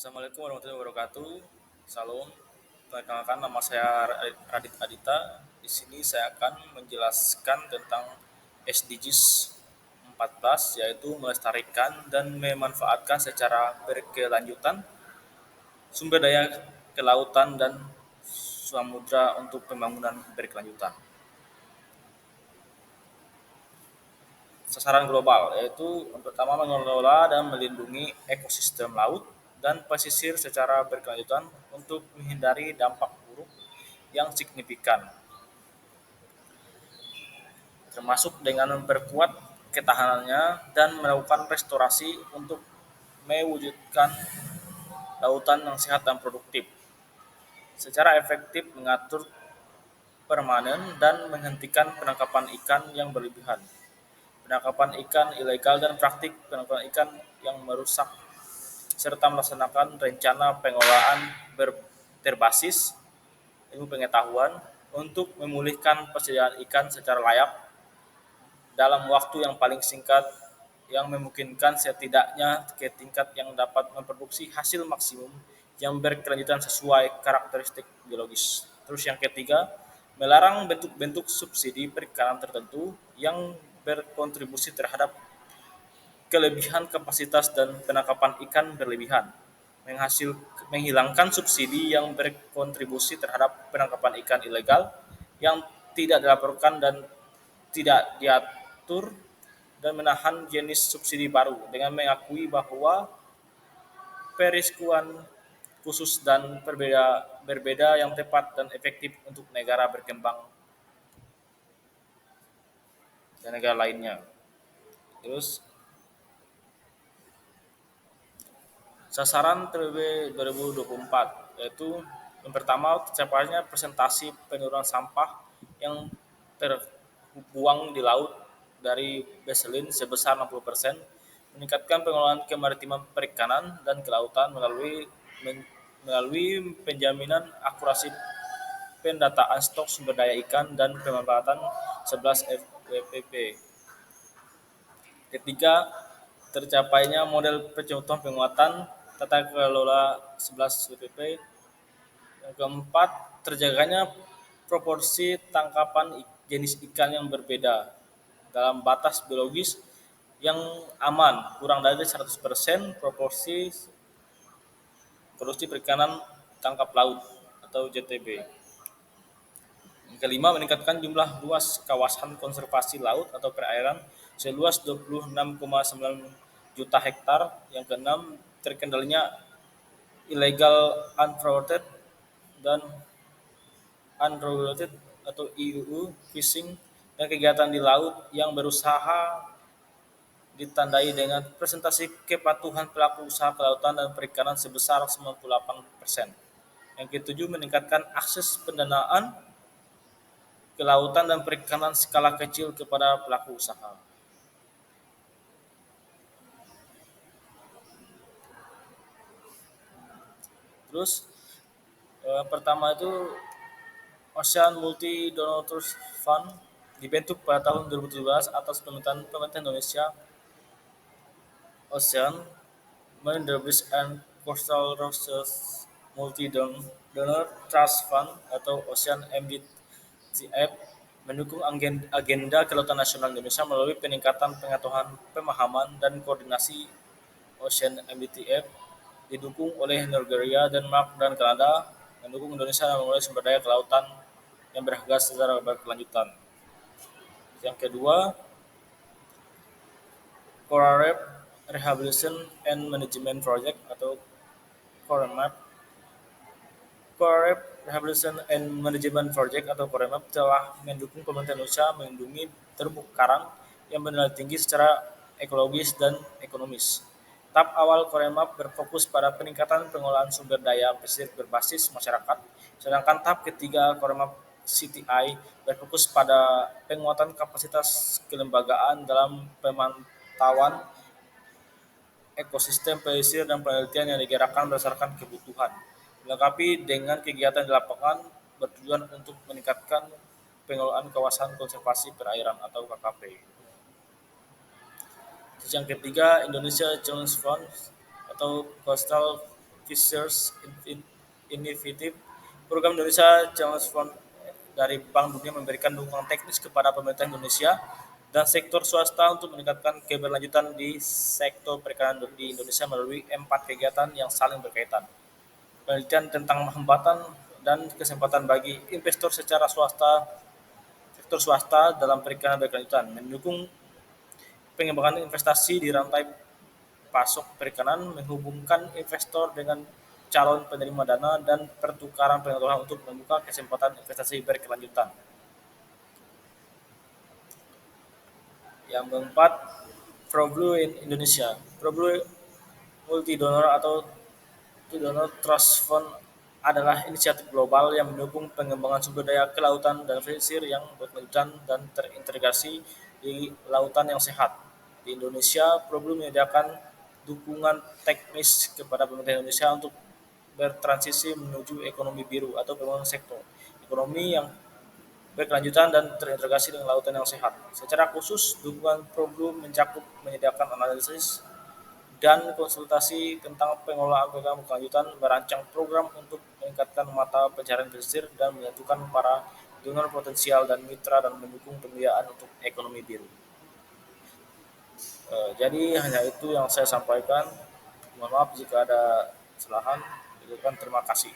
Assalamualaikum warahmatullahi wabarakatuh. Salam. Perkenalkan nama saya Radit Adita. Di sini saya akan menjelaskan tentang SDGs 14, yaitu melestarikan dan memanfaatkan secara berkelanjutan sumber daya kelautan dan samudra untuk pembangunan berkelanjutan. Sasaran global yaitu yang pertama mengelola dan melindungi ekosistem laut dan pesisir secara berkelanjutan untuk menghindari dampak buruk yang signifikan, termasuk dengan memperkuat ketahanannya dan melakukan restorasi untuk mewujudkan lautan yang sehat dan produktif, secara efektif mengatur permanen dan menghentikan penangkapan ikan yang berlebihan, penangkapan ikan ilegal dan praktik penangkapan ikan yang merusak, serta melaksanakan rencana pengolahan berbasis ilmu pengetahuan untuk memulihkan persediaan ikan secara layak dalam waktu yang paling singkat yang memungkinkan setidaknya ke tingkat yang dapat memproduksi hasil maksimum yang berkelanjutan sesuai karakteristik biologis. Terus yang ketiga, melarang bentuk-bentuk subsidi perikanan tertentu yang berkontribusi terhadap kelebihan kapasitas dan penangkapan ikan berlebihan, menghilangkan subsidi yang berkontribusi terhadap penangkapan ikan ilegal yang tidak dilaporkan dan tidak diatur, dan menahan jenis subsidi baru dengan mengakui bahwa periskuan khusus dan berbeda yang tepat dan efektif untuk negara berkembang dan negara lainnya. Terus sasaran PBB 2024 yaitu yang pertama tercapainya presentasi penurunan sampah yang terbuang di laut dari baseline sebesar 60%, meningkatkan pengelolaan kemaritiman perikanan dan kelautan melalui penjaminan akurasi pendataan stok sumber daya ikan dan pemanfaatan 11 FWPP. Ketiga, tercapainya model percontohan penguatan tata kelola 11 WPP. Yang keempat, terjaganya proporsi tangkapan jenis ikan yang berbeda dalam batas biologis yang aman, kurang dari 100% proporsi produksi perikanan tangkap laut atau JTB. Yang kelima, meningkatkan jumlah luas kawasan konservasi laut atau perairan seluas 26,9 juta hektar. Yang keenam, terkendalinya illegal unflagged dan unregulated atau IUU fishing dan kegiatan di laut yang berusaha ditandai dengan presentasi kepatuhan pelaku usaha kelautan dan perikanan sebesar 98%. Yang ketujuh, meningkatkan akses pendanaan kelautan dan perikanan skala kecil kepada pelaku usaha. Terus pertama itu Ocean Multi Donors Fund dibentuk pada tahun 2017 atas permintaan pemerintah Indonesia. Ocean Marine Debris and Coastal Resources Multi Donor Trust Fund atau Ocean MDTF mendukung agenda kelautan nasional Indonesia melalui peningkatan pengetahuan, pemahaman, dan koordinasi. Ocean MDTF didukung oleh Norwegia, Denmark, dan Kanada, mendukung Indonesia memulai sumber daya kelautan yang berharga secara berkelanjutan. Yang kedua, Coral Reef Rehabilitation and Management Project atau COREMAP. Coral Reef Rehabilitation and Management Project atau COREMAP telah mendukung pemerintah Indonesia melindungi terumbu karang yang bernilai tinggi secara ekologis dan ekonomis. Tahap awal COREMAP berfokus pada peningkatan pengolahan sumber daya pesisir berbasis masyarakat, sedangkan tahap ketiga COREMAP CTI berfokus pada penguatan kapasitas kelembagaan dalam pemantauan ekosistem pesisir dan penelitian yang digerakkan berdasarkan kebutuhan, dilengkapi dengan kegiatan di lapangan bertujuan untuk meningkatkan pengelolaan kawasan konservasi perairan atau KKP. Terus yang ketiga, Indonesia Challenge Fund atau Coastal Fishers Initiative, program Indonesia Challenge Fund dari Bank Dunia memberikan dukungan teknis kepada pemerintah Indonesia dan sektor swasta untuk meningkatkan keberlanjutan di sektor perikanan di Indonesia melalui 4 kegiatan yang saling berkaitan. Penelitian tentang hambatan dan kesempatan bagi investor secara swasta, sektor swasta dalam perikanan berkelanjutan, mendukung pengembangan investasi di rantai pasok perikanan, menghubungkan investor dengan calon penerima dana, dan pertukaran pengetahuan untuk membuka kesempatan investasi berkelanjutan. Yang keempat, ProBlue in Indonesia. ProBlue Multi Donor atau Donor Trust Fund adalah inisiatif global yang mendukung pengembangan sumber daya kelautan dan pesisir yang berkelanjutan dan terintegrasi di lautan yang sehat. Di Indonesia, ProBlue menyediakan dukungan teknis kepada pemerintah Indonesia untuk bertransisi menuju ekonomi biru atau pembangunan sektor ekonomi yang berkelanjutan dan terintegrasi dengan lautan yang sehat. Secara khusus, dukungan ProBlue mencakup menyediakan analisis dan konsultasi tentang pengelolaan program berkelanjutan, merancang program untuk meningkatkan mata pencarian pesisir, dan menyatukan para donor potensial dan mitra dan mendukung pembiayaan untuk ekonomi biru. Jadi hanya itu yang saya sampaikan. Mohon maaf jika ada kesalahan. Terima kasih.